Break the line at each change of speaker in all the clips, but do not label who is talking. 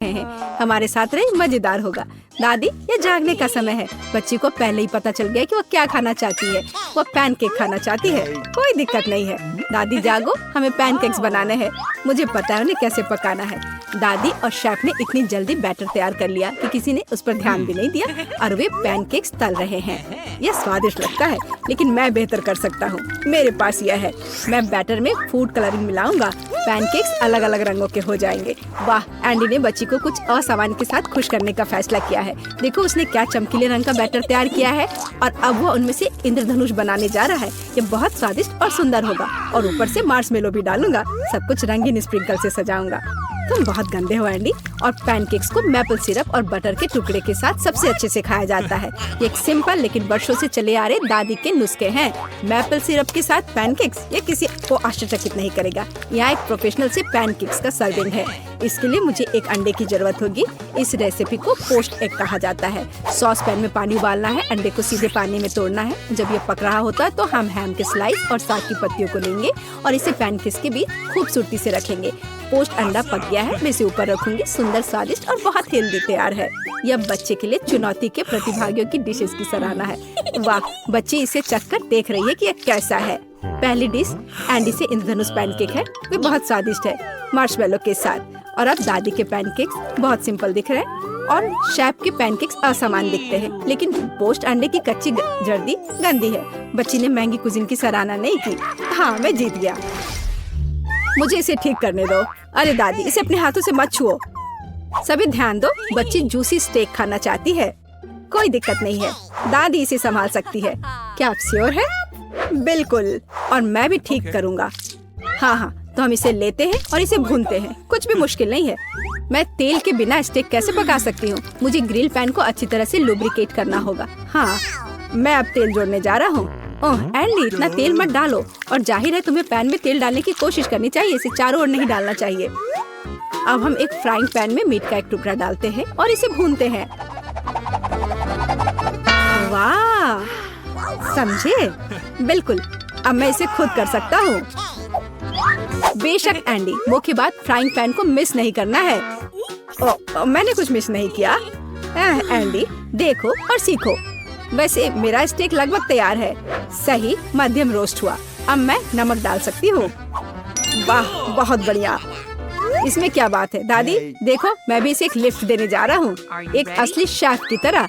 हैं। हमारे साथ रहे, मजेदार होगा। दादी, ये जागने का समय है। बच्ची को पहले ही पता चल गया कि वो क्या खाना चाहती है। वो पैनकेक खाना चाहती है। कोई दिक्कत नहीं है। दादी जागो, हमें पैनकेक्स बनाने हैं। मुझे पता है उन्हें कैसे पकाना है। दादी और शेफ ने इतनी जल्दी बैटर तैयार कर लिया कि किसी ने उस पर ध्यान भी नहीं दिया और वे पैनकेक्स तल रहे हैं। यह स्वादिष्ट लगता है, लेकिन मैं बेहतर कर सकता हूँ। मेरे पास यह है। मैं बैटर में फूड कलरिंग मिलाऊंगा। पैनकेक्स अलग अलग रंगों के हो जाएंगे। वाह, एंडी ने बच्ची को कुछ असामान्य के साथ खुश करने का फैसला किया है। देखो उसने क्या चमकीले रंग का बैटर तैयार किया है और अब वो उनमें से इंद्रधनुष बनाने जा रहा है। ये बहुत स्वादिष्ट और सुंदर होगा और ऊपर से मार्शमेलो भी डालूंगा। सब कुछ रंगीन स्प्रिंकल से सजाऊंगा। तुम बहुत गंदे हो एंडी। और पैनकेक्स को मैपल सिरप और बटर के टुकड़े के साथ सबसे अच्छे से खाया जाता है। ये एक सिंपल लेकिन वर्षों से चले आ रहे दादी के नुस्खे हैं। मैपल सिरप के साथ पैनकेक्स, ये किसी को आश्चर्यचकित नहीं करेगा। यहाँ एक प्रोफेशनल से पैनकेक्स का सर्विंग है। इसके लिए मुझे एक अंडे की जरूरत होगी। इस रेसिपी को पोस्ट एग कहा जाता है। सॉस पैन में पानी उबालना है। अंडे को सीधे पानी में तोड़ना है। जब ये पक रहा होता है तो हम हैम के स्लाइस और साग की पत्तियों को लेंगे और इसे पैनकेक्स के बीच खूबसूरती से रखेंगे। पोस्ट अंडा पक गया है। मैं इसे ऊपर रखूंगी। सुंदर, स्वादिष्ट और बहुत हेल्दी तैयार है। यह बच्चे के लिए चुनौती के प्रतिभागियों की डिशेस की सराहना है। वाह, बच्ची इसे चखकर देख रही है कि यह कैसा है। पहली डिश एंडी से इंद्रधनुष पैनकेक है। वे बहुत स्वादिष्ट है, मार्शमेलो के साथ। और अब दादी के पैनकेक्स बहुत सिंपल दिख रहे हैं और शेफ के पैनकेक्स असमान दिखते हैं। लेकिन पोस्ट अंडे की कच्ची जर्दी गंदी है। बच्ची ने महंगी कुजीन की सराहना नहीं की। हाँ, मैं जीत गया। मुझे इसे ठीक करने दो। अरे दादी, इसे अपने हाथों से मत छुओ। सभी ध्यान दो, बच्ची जूसी स्टेक खाना चाहती है। कोई दिक्कत नहीं है, दादी इसे संभाल सकती है। क्या आप श्योर है? बिल्कुल, और मैं भी ठीक करूँगा। हाँ, तो हम इसे लेते हैं और इसे भूनते हैं। कुछ भी मुश्किल नहीं है। मैं तेल के बिना स्टेक कैसे पका सकती हूँ? मुझे ग्रिल पैन को अच्छी तरह से लुब्रिकेट करना होगा। हाँ, मैं अब तेल जोड़ने जा रहा हूँ। ओह एंडी, इतना तेल मत डालो। और जाहिर है तुम्हें पैन में तेल डालने की कोशिश करनी चाहिए। इसे चारों ओर नहीं डालना चाहिए। अब हम एक फ्राइंग पैन में मीट का एक टुकड़ा डालते हैं और इसे भूनते हैं। वाह, समझे? बिल्कुल, अब मैं इसे खुद कर सकता हूँ। बेशक एंडी, मुख्य बात फ्राइंग पैन को मिस नहीं करना है। मैंने कुछ मिस नहीं किया। एंडी, देखो और सीखो। वैसे मेरा स्टेक लगभग तैयार है। सही, मध्यम रोस्ट हुआ। अब मैं नमक डाल सकती हूँ। वाह, बहुत बढ़िया। इसमें क्या बात है दादी? देखो, मैं भी इसे एक लिफ्ट देने जा रहा हूँ, एक असली शेफ की तरह।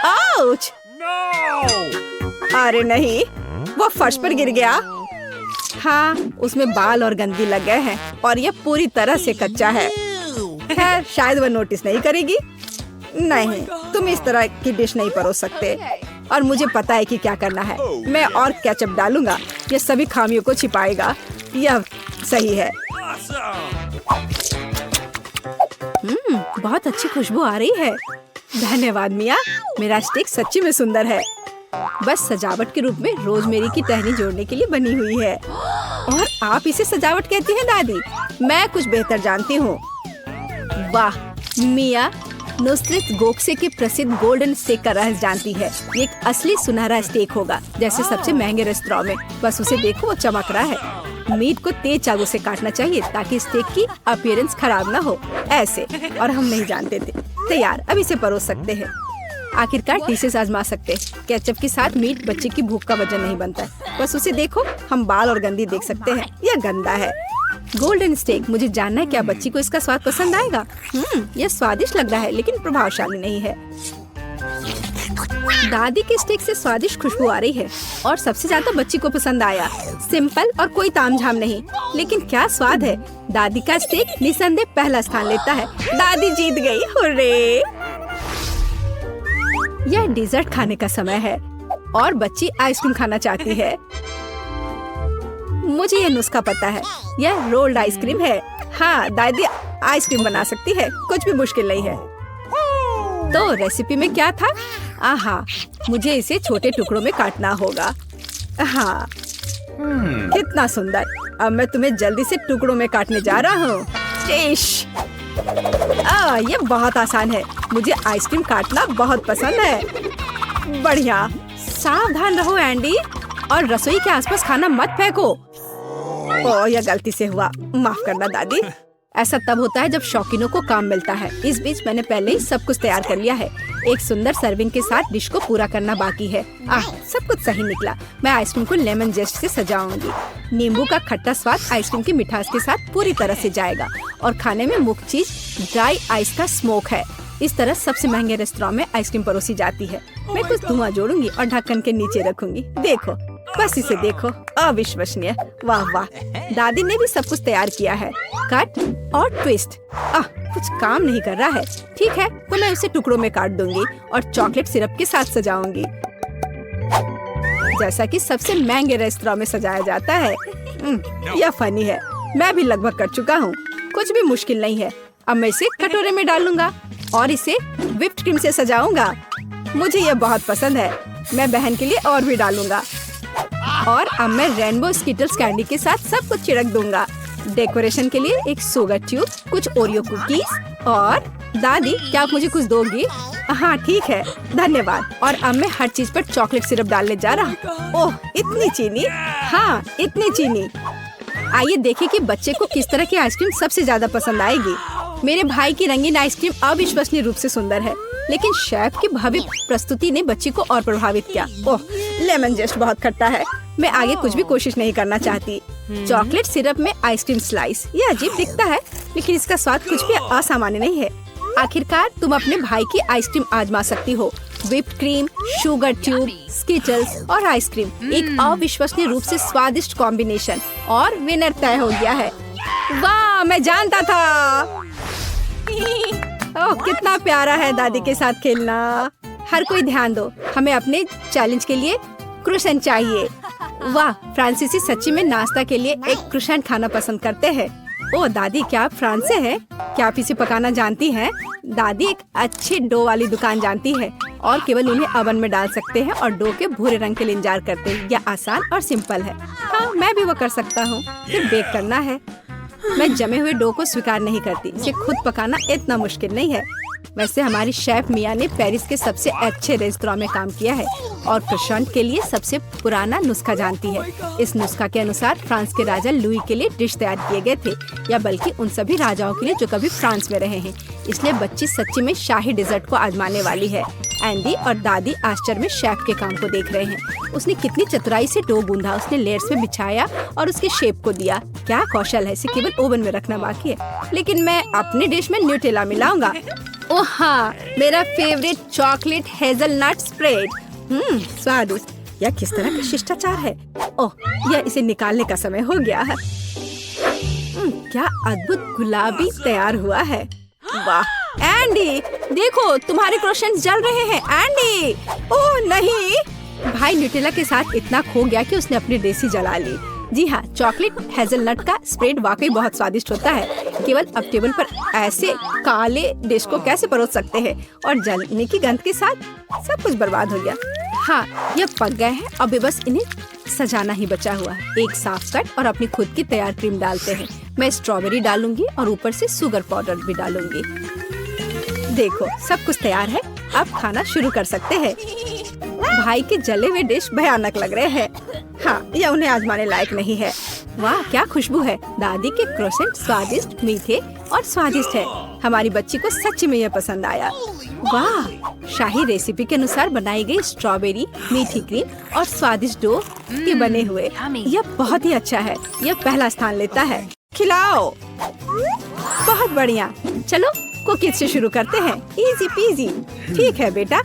आउच! अरे नहीं, वो फर्श पर गिर गया। हाँ, उसमें बाल और गंदगी लग गए हैं और यह पूरी तरह से कच्चा है। खैर, शायद वह नोटिस नहीं करेगी। नहीं, तुम इस तरह की डिश नहीं परोस सकते। और मुझे पता है कि क्या करना है। मैं और केचप डालूंगा। यह सभी खामियों को छिपाएगा। यह सही है। बहुत अच्छी खुशबू आ रही है। धन्यवाद मिया, मेरा स्टेक सच्ची में सुंदर है। बस सजावट के रूप में रोजमेरी की टहनी जोड़ने के लिए बनी हुई है। और आप इसे सजावट कहती हैं दादी? मैं कुछ बेहतर जानती हूँ। वाह, मिया नुसरत गोखसे के प्रसिद्ध गोल्डन स्टेक का रहस्य जानती है। ये एक असली सुनहरा स्टेक होगा, जैसे सबसे महंगे रेस्तरां में। बस उसे देखो, वो चमक रहा है। मीट को तेज चाकू से काटना चाहिए ताकि स्टेक की अपीयरेंस खराब ना हो। ऐसे, और हम नहीं जानते थे। तैयार, अब इसे परोस सकते हैं। आखिरकार डिशेस आजमा सकते हैं। केचप के साथ मीट बच्चे की भूख का वजन नहीं बनता है। बस उसे देखो, हम बाल और गंदी देख सकते हैं। यह गंदा है। गोल्डन स्टेक, मुझे जानना है क्या बच्ची को इसका स्वाद पसंद आएगा। यह स्वादिष्ट लग रहा है लेकिन प्रभावशाली नहीं है। दादी के स्टेक से स्वादिष्ट खुशबू आ रही है और सबसे ज्यादा बच्ची को पसंद आया। सिंपल और कोई तामझाम नहीं, लेकिन क्या स्वाद है। दादी का स्टेक निसंदेह पहला स्थान लेता है। दादी जीत गई, हुर्रे! यह डिजर्ट खाने का समय है और बच्ची आइसक्रीम खाना चाहती है। मुझे यह नुस्खा पता है। यह रोल्ड आइसक्रीम है। हाँ, दादी आइसक्रीम बना सकती है। कुछ भी मुश्किल नहीं है। तो रेसिपी में क्या था? आहा, मुझे इसे छोटे टुकड़ों में काटना होगा। हाँ, कितना सुंदर। अब मैं तुम्हें जल्दी से टुकड़ों में काटने जा रहा हूँ। ये बहुत आसान है। मुझे आइसक्रीम काटना बहुत पसंद है। बढ़िया। सावधान रहो एंडी, और रसोई के आसपास खाना मत फेंको। यह गलती से हुआ, माफ करना दादी। ऐसा तब होता है जब शौकीनों को काम मिलता है। इस बीच मैंने पहले ही सब कुछ तैयार कर लिया है। एक सुंदर सर्विंग के साथ डिश को पूरा करना बाकी है। सब कुछ सही निकला। मैं आइसक्रीम को लेमन जेस्ट से सजाऊंगी। नींबू का खट्टा स्वाद आइसक्रीम की मिठास के साथ पूरी तरह से जाएगा और खाने में मुख्य चीज ड्राई आइस का स्मोक है। इस तरह सबसे महंगे रेस्तरां में आइसक्रीम परोसी जाती है। मैं कुछ धुआं जोड़ूंगी और ढक्कन के नीचे रखूंगी। देखो, बस इसे देखो, अविश्वसनीय। वाह वाह, दादी ने भी सब कुछ तैयार किया है। कट और ट्विस्ट। कुछ काम नहीं कर रहा है। ठीक है, तो मैं उसे टुकड़ों में काट दूंगी और चॉकलेट सिरप के साथ सजाऊंगी, जैसा कि सबसे महंगे रेस्तरां में सजाया जाता है। यह फनी है। मैं भी लगभग कर चुका हूँ। कुछ भी मुश्किल नहीं है। अब मैं इसे कटोरे में डालूंगा और इसे व्हिप्ड क्रीम से सजाऊंगा। मुझे यह बहुत पसंद है। मैं बहन के लिए और भी डालूंगा। और अब मैं रेनबो स्किटल्स कैंडी के साथ सब कुछ छिड़क दूंगा। डेकोरेशन के लिए एक शुगर ट्यूब, कुछ ओरियो कुकीज और दादी, क्या आप मुझे कुछ दोगी? हाँ ठीक है, धन्यवाद। और अब मैं हर चीज पर चॉकलेट सिरप डालने जा रहा हूँ। ओह, इतनी चीनी? हाँ, इतनी चीनी। आइए देखें कि बच्चे को किस तरह की आइसक्रीम सबसे ज्यादा पसंद आएगी। मेरे भाई की रंगीन आइसक्रीम अविश्वसनीय रूप से सुंदर है, लेकिन शेफ की भव्य प्रस्तुति ने बच्ची को और प्रभावित किया। ओह, लेमन जेस्ट बहुत खट्टा है। मैं आगे कुछ भी कोशिश नहीं करना चाहती। चॉकलेट सिरप में आइसक्रीम स्लाइस, ये अजीब दिखता है, लेकिन इसका स्वाद कुछ भी असामान्य नहीं है। आखिरकार तुम अपने भाई की आइसक्रीम आजमा सकती हो। Whipped cream, sugar tube, Skittles और आइसक्रीम, एक अविश्वसनीय रूप से स्वादिष्ट कॉम्बिनेशन। और विनर तय हो गया है। वाह, मैं जानता था। ओह, कितना प्यारा है दादी के साथ खेलना। हर कोई ध्यान दो, हमें अपने चैलेंज के लिए क्रोसेंट चाहिए। वाह, फ्रांसीसी सच्ची में नाश्ता के लिए एक क्रोसेंट खाना पसंद करते हैं। ओह दादी, क्या आप फ्रांस से हैं? क्या आप इसे पकाना जानती हैं? दादी एक अच्छी डो वाली दुकान जानती है और केवल उन्हें ओवन में डाल सकते हैं और डो के भूरे रंग के लिए इंतजार करते हैं। यह आसान और सिंपल है। हाँ, मैं भी वो कर सकता हूँ। सिर्फ बेक करना है। मैं जमे हुए डो को स्वीकार नहीं करती। इसे खुद पकाना इतना मुश्किल नहीं है। वैसे हमारी शेफ मिया ने पेरिस के सबसे अच्छे रेस्तरां में काम किया है और क्रोसेंट के लिए सबसे पुराना नुस्खा जानती है। इस नुस्खा के अनुसार फ्रांस के राजा लुई के लिए डिश तैयार किए गए थे, या बल्कि उन सभी राजाओं के लिए जो कभी फ्रांस में रहे हैं। इसलिए बच्ची सच्ची में शाही डिजर्ट को आजमाने वाली है। एंडी और दादी आश्चर्य में शेफ के काम को देख रहे हैं। उसने कितनी चतुराई से डो गूंधा। उसने लेयर्स में बिछाया और उसके शेप को दिया। क्या कौशल है! इसे केवल ओवन में रखना बाकी है। लेकिन मैं अपनी डिश में न्यूटेला मिलाऊंगा। ओह हाँ, मेरा फेवरेट चॉकलेट हेजलनट स्प्रेड। स्वादिष्ट। यह किस तरह का शिष्टाचार है! ओह, यह इसे निकालने का समय हो गया है। क्या अद्भुत गुलाबी तैयार हुआ है। वाह एंडी, देखो तुम्हारे क्रोसेंट्स जल रहे हैं। एंडी, ओह नहीं! भाई न्यूटेला के साथ इतना खो गया कि उसने अपनी देसी जला ली। जी हाँ, चॉकलेट हेजलनट का स्प्रेड वाकई बहुत स्वादिष्ट होता है। केवल अब टेबल पर ऐसे काले डिश को कैसे परोस सकते हैं, और जलने की गंध के साथ सब कुछ बर्बाद हो गया। हाँ, यह पक गए हैं। अब बस इन्हें सजाना ही बचा हुआ है। एक साफ कट और अपनी खुद की तैयार क्रीम डालते हैं। मैं स्ट्रॉबेरी डालूंगी और ऊपर से शुगर पाउडर भी डालूंगी। देखो, सब कुछ तैयार है। अब खाना शुरू कर सकते हैं। भाई के जले हुए डिश भयानक लग रहे हैं। हाँ, यह उन्हें आजमाने लायक नहीं है। वाह, क्या खुशबू है! दादी के क्रोसेंट स्वादिष्ट, मीठे और स्वादिष्ट है। हमारी बच्ची को सच में यह पसंद आया। वाह, शाही रेसिपी के अनुसार बनाई गई स्ट्रॉबेरी, मीठी क्रीम और स्वादिष्ट डो के बने हुए। यह बहुत ही अच्छा है। यह पहला स्थान लेता है। खिलाओ। बहुत बढ़िया। चलो कुकीज से शुरू करते हैं। Easy PG. ठीक है बेटा,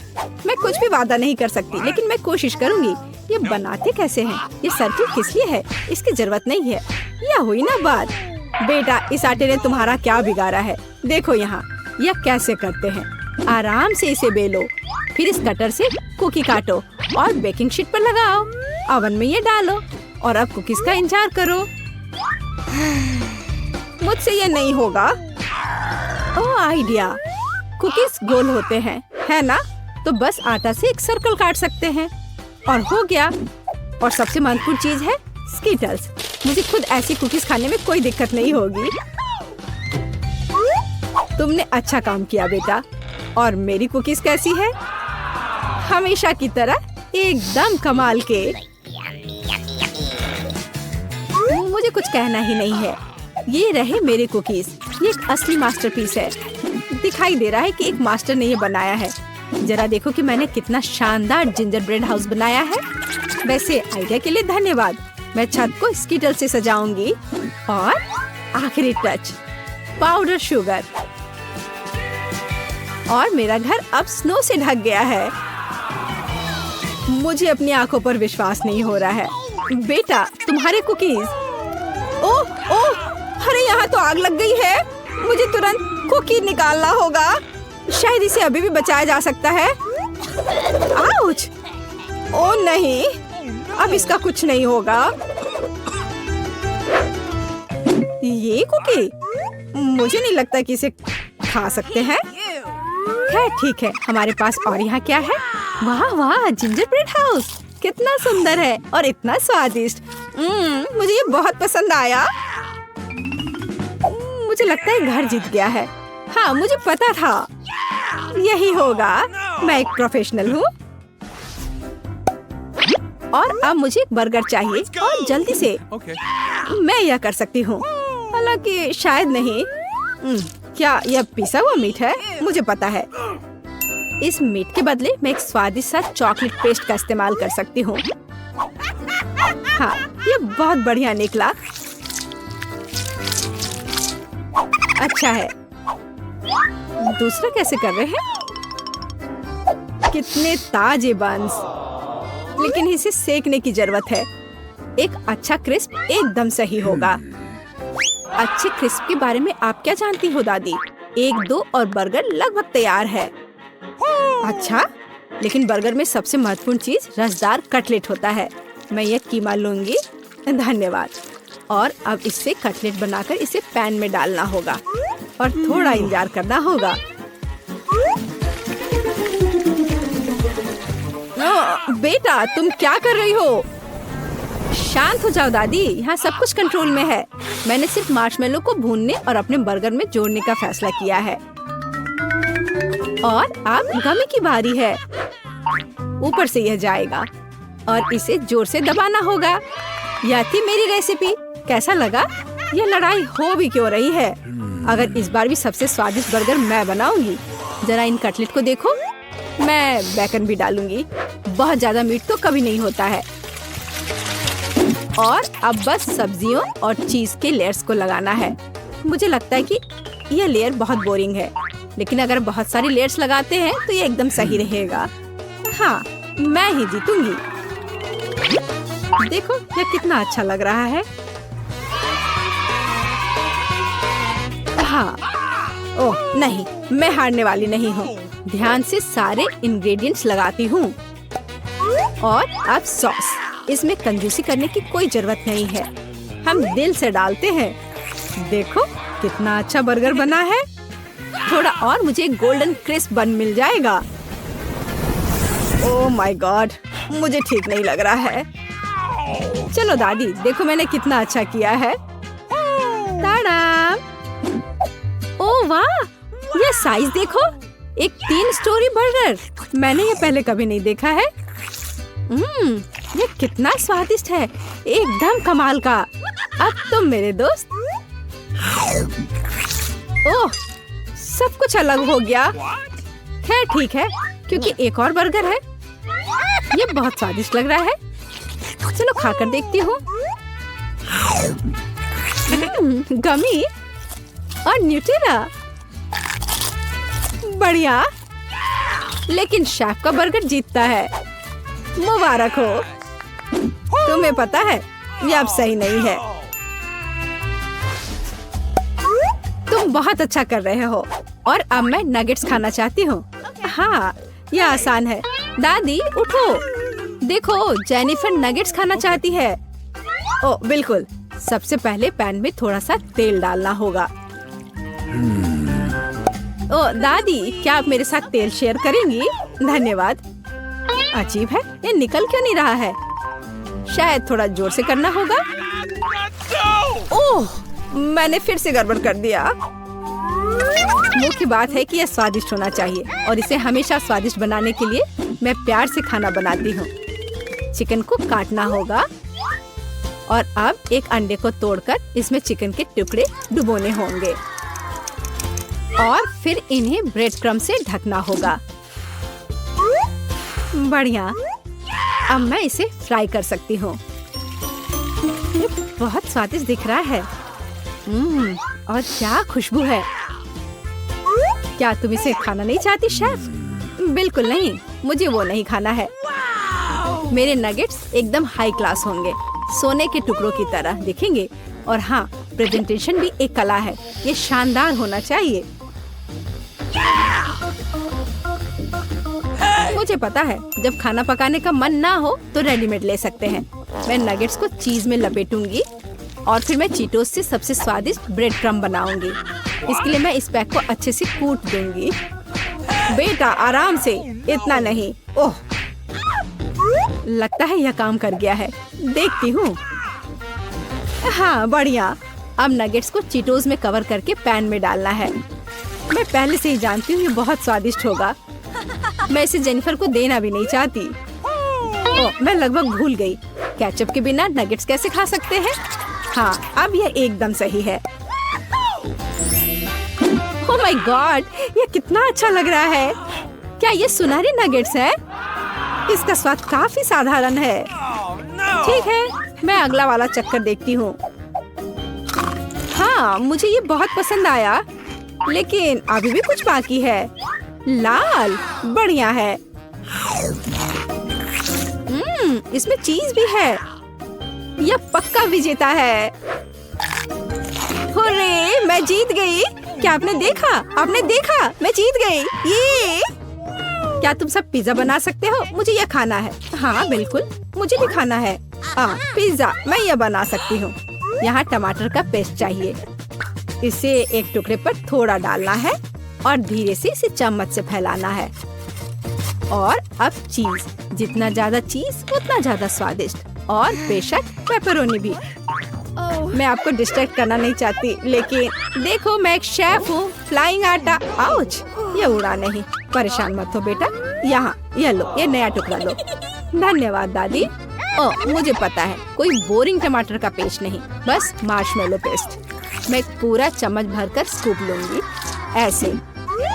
मैं कुछ भी वादा नहीं कर सकती, लेकिन मैं कोशिश करूंगी। ये बनाते कैसे हैं? ये सर्किल किस लिए है? इसकी जरूरत नहीं है। यह हुई ना बात। बेटा, इस आटे ने तुम्हारा क्या बिगाड़ा है? देखो यहाँ, यह कैसे करते हैं। आराम से इसे बेलो, फिर इस कटर से कुकी काटो और बेकिंग शीट पर लगाओ। ओवन में ये डालो और अब कुकीज का इंतजार करो। मुझसे ये नहीं होगा। ओह आइडिया! कुकीज गोल होते हैं, है ना? तो बस आटा से एक सर्कल काट सकते हैं और हो गया। और सबसे महत्वपूर्ण चीज है स्किटल्स। मुझे खुद ऐसी कुकीज खाने में कोई दिक्कत नहीं होगी। तुमने अच्छा काम किया बेटा। और मेरी कुकीज कैसी है? हमेशा की तरह एकदम कमाल के। मुझे कुछ कहना ही नहीं है। ये रहे मेरे कुकीज। ये एक असली मास्टरपीस है। दिखाई दे रहा है कि एक मास्टर ने ये बनाया है। जरा देखो कि मैंने कितना शानदार जिंजर ब्रेड हाउस बनाया है। वैसे आइडिया के लिए धन्यवाद। मैं छत को स्कीटल से सजाऊंगी और आखिरी टच पाउडर शुगर। और मेरा घर अब स्नो से ढक गया है। मुझे अपनी आंखों पर विश्वास नहीं हो रहा है। बेटा, तुम्हारे कुकीज। ओह ओह, अरे यहाँ तो आग लग गई है। मुझे तुरंत कुकी निकालना होगा। शायद इसे अभी भी बचाया जा सकता है। आउच! ओह नहीं, अब इसका कुछ नहीं होगा। ये कुकी मुझे नहीं लगता कि इसे खा सकते हैं। खैर ठीक है, हमारे पास और यहाँ क्या है? वाह वाह, जिंजर ब्रेड हाउस कितना सुंदर है और इतना स्वादिष्ट। मुझे ये बहुत पसंद आया। मुझे लगता है घर जीत गया है। हाँ, मुझे पता था यही होगा। मैं एक प्रोफेशनल हूँ। और अब मुझे एक बर्गर चाहिए और जल्दी से। मैं यह कर सकती हूँ, हालांकि शायद नहीं। क्या यह पिसा हुआ मीट है? मुझे पता है। इस मीट के बदले मैं एक स्वादिष्ट सा चॉकलेट पेस्ट का इस्तेमाल कर सकती हूँ। हाँ, ये बहुत बढ़िया निकला। अच्छा है। दूसरा कैसे कर रहे हैं? कितने ताजे बंस, लेकिन इसे सेकने की जरूरत है। एक अच्छा क्रिस्प एकदम सही होगा। अच्छे क्रिस्प के बारे में आप क्या जानती हो दादी? 1-2 और बर्गर लगभग तैयार है। अच्छा, लेकिन बर्गर में सबसे महत्वपूर्ण चीज रसदार कटलेट होता है। मैं ये कीमा लूंगी। धन्यवाद। और अब इससे कटलेट बनाकर इसे पैन में डालना होगा और थोड़ा इंतजार करना होगा। बेटा, तुम क्या कर रही हो? शांत हो जाओ दादी, यहाँ सब कुछ कंट्रोल में है। मैंने सिर्फ मार्शमेलो को भूनने और अपने बर्गर में जोड़ने का फैसला किया है। और अब गमी की बारी है। ऊपर से यह जाएगा और इसे जोर से दबाना होगा। यह थी मेरी रेसिपी। कैसा लगा? यह लड़ाई हो भी क्यों रही है? अगर इस बार भी सबसे स्वादिष्ट बर्गर मैं बनाऊंगी। जरा इन कटलेट को देखो। मैं बेकन भी डालूंगी। बहुत ज्यादा मीट तो कभी नहीं होता है। और अब बस सब्जियों और चीज के लेयर्स को लगाना है। मुझे लगता है कि यह लेयर बहुत बोरिंग है, लेकिन अगर बहुत सारी लेयर्स लगाते हैं तो ये एकदम सही रहेगा। हाँ, मैं ही जीतूंगी। देखो यह कितना अच्छा लग रहा है। हाँ, ओह नहीं, मैं हारने वाली नहीं हूँ। ध्यान से सारे इंग्रेडिएंट्स लगाती हूँ। और अब सॉस। इसमें कंजूसी करने की कोई जरूरत नहीं है। हम दिल से डालते हैं। देखो कितना अच्छा बर्गर बना है। थोड़ा और मुझे गोल्डन क्रिस्प बन मिल जाएगा। ओह माय गॉड, मुझे ठीक नहीं लग रहा है। चलो दादी, देखो मैंने कितना अच्छा किया है। ताड़ा! ओह वाह, ये साइज देखो। एक 3 स्टोरी बर्गर। मैंने ये पहले कभी नहीं देखा है। ये कितना स्वादिष्ट है, एकदम कमाल का। अब तुम मेरे दोस्त। ओह, सब कुछ अलग हो गया। खैर ठीक है, क्योंकि एक और बर्गर है। ये बहुत स्वादिष्ट लग रहा है। चलो खाकर देखती हूँ। गमी और न्यूटेला, बढ़िया। लेकिन शेफ का बर्गर जीतता है। मुबारक हो। तुम्हें पता है ये अब सही नहीं है। तुम बहुत अच्छा कर रहे हो। और अब मैं नगेट्स खाना चाहती हूँ। हाँ, यह आसान है। दादी उठो, देखो जेनिफर नगेट्स खाना चाहती है। ओ बिल्कुल। सबसे पहले पैन में थोड़ा सा तेल डालना होगा। ओ दादी, क्या आप मेरे साथ तेल शेयर करेंगी? धन्यवाद। अजीब है, ये निकल क्यों नहीं रहा है? शायद थोड़ा जोर से करना होगा। ओह, मैंने फिर से गड़बड़ कर दिया। मुख्य बात है कि यह स्वादिष्ट होना चाहिए और इसे हमेशा स्वादिष्ट बनाने के लिए मैं प्यार से खाना बनाती हूँ। चिकन को काटना होगा और अब एक अंडे को तोड़कर इसमें चिकन के टुकड़े डुबोने होंगे। और फिर इन्हें ब्रेड क्रम्ब से ढकना होगा। बढ़िया। अब मैं इसे फ्राई कर सकती हूँ। ये बहुत स्वादिष्ट दिख रहा है। और क्या खुशबू है। क्या तुम इसे खाना नहीं चाहती शेफ? बिल्कुल नहीं, मुझे वो नहीं खाना है। मेरे नगेट्स एकदम हाई क्लास होंगे, सोने के टुकड़ों की तरह दिखेंगे। और हाँ, प्रेजेंटेशन भी एक कला है, ये शानदार होना चाहिए। मुझे पता है, जब खाना पकाने का मन ना हो तो रेडीमेड ले सकते हैं। मैं नगेट्स को चीज में लपेटूंगी और फिर मैं चीटोस से सबसे स्वादिष्ट ब्रेड क्रम्ब बनाऊंगी। इसके लिए मैं इस पैक को अच्छे से कूट दूंगी। बेटा आराम से, इतना नहीं। ओह, लगता है यह काम कर गया है। देखती हूँ। हाँ बढ़िया। अब नगेट्स को चीटोस में कवर करके पैन में डालना है। मैं पहले से ही जानती हूँ ये बहुत स्वादिष्ट होगा। मैं इसे जेनिफर को देना भी नहीं चाहती। ओह, मैं लगभग भूल गई। केचप के बिना नगेट्स कैसे खा सकते हैं? हाँ, अब यह एकदम सही है। ओह माय गॉड, ये कितना अच्छा लग रहा है। क्या ये सुनहरे नगेट्स है? इसका स्वाद काफी साधारण है। ठीक है, मैं अगला वाला चक्कर देखती हूँ। हाँ, मुझे ये बहुत पसंद आया, लेकिन अभी भी कुछ बाकी है। लाल, बढ़िया है। इसमें चीज भी है। यह पक्का विजेता है। हुर्रे, मैं जीत गई। क्या आपने देखा? आपने देखा? मैं जीत गई। ये क्या तुम सब पिज्जा बना सकते हो? मुझे यह खाना है। हाँ बिल्कुल, मुझे भी खाना है। पिज्जा मैं यह बना सकती हूँ। यहाँ टमाटर का पेस्ट चाहिए। इसे एक टुकड़े पर थोड़ा डालना है और धीरे से इसे चम्मच से फैलाना है। और अब चीज, जितना ज्यादा चीज उतना ज्यादा स्वादिष्ट। और बेशक पेपरोनी भी। मैं आपको डिस्ट्रैक्ट करना नहीं चाहती, लेकिन देखो मैं एक शेफ हूँ। फ्लाइंग आटा। आउच, ये उड़ा नहीं। परेशान मत हो बेटा। यहाँ ये लो, ये नया टुकड़ा लो। धन्यवाद दादी। ओह, मुझे पता है, कोई बोरिंग टमाटर का पेस्ट नहीं, बस मार्शमेलो पेस्ट। मैं पूरा चम्मच भरकर स्कूप लूंगी ऐसे,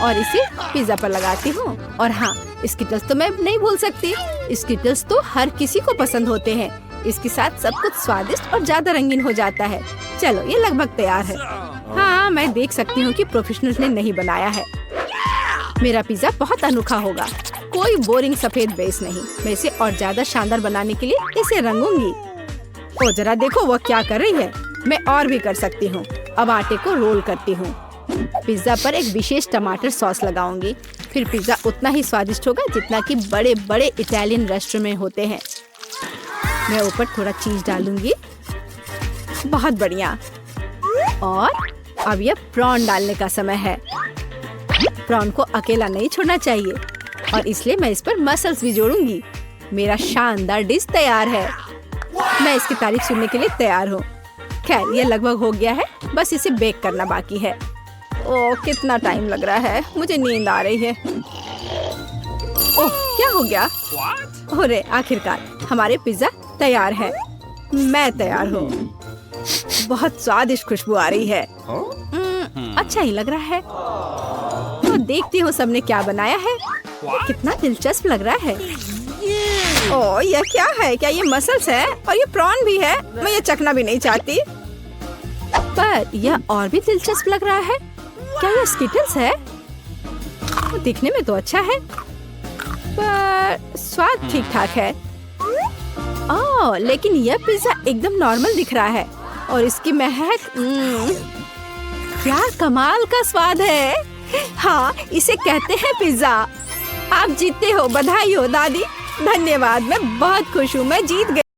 और इसे पिज्जा पर लगाती हूँ। और हाँ, स्किटल्स तो मैं नहीं भूल सकती। स्किटल्स तो हर किसी को पसंद होते हैं। इसके साथ सब कुछ स्वादिष्ट और ज्यादा रंगीन हो जाता है। चलो, ये लगभग तैयार है। हाँ, मैं देख सकती हूँ कि प्रोफेशनल्स ने नहीं बनाया है। मेरा पिज्जा बहुत अनोखा होगा, कोई बोरिंग सफेद बेस नहीं। मैं इसे और ज्यादा शानदार बनाने के लिए इसे रंगूंगी। ओ जरा देखो वो क्या कर रही है। मैं और भी कर सकती हूँ। अब आटे को रोल करती हूँ। पिज्जा पर एक विशेष टमाटर सॉस लगाऊंगी। फिर पिज्जा उतना ही स्वादिष्ट होगा जितना कि बड़े बड़े इटालियन रेस्टोरेंट में होते हैं। मैं ऊपर थोड़ा चीज डालूंगी। बहुत बढ़िया। और अब यह प्रॉन डालने का समय है। प्रॉन को अकेला नहीं छोड़ना चाहिए, और इसलिए मैं इस पर मसल्स भी जोड़ूंगी। मेरा शानदार डिश तैयार है। मैं इसकी तारीफ सुनने के लिए तैयार हूँ। खैर, ये लगभग हो गया है, बस इसे बेक करना बाकी है। ओह, कितना टाइम लग रहा है, मुझे नींद आ रही है। ओह, क्या हो गया? अरे आखिरकार हमारे पिज्जा तैयार है। मैं तैयार हूँ। बहुत स्वादिष्ट खुशबू आ रही है। अच्छा ही लग रहा है। तो देखती हूँ सबने क्या बनाया है। कितना दिलचस्प लग रहा है। ओह, यह क्या है? क्या ये मसल्स है? और ये प्रॉन भी है? मैं ये चखना भी नहीं चाहती। पर यह और भी दिलचस्प लग रहा है। क्या ये स्किटल्स है? वो दिखने में तो अच्छा है, पर स्वाद ठीक ठाक है। ओह, लेकिन यह पिज्जा एकदम नॉर्मल दिख रहा है। और इसकी महक, क्या कमाल का स्वाद है। हाँ, इसे कहते हैं पिज्जा। आप जीते हो। बधाई हो दादी। धन्यवाद, मैं बहुत खुश हूँ। मैं जीत गई।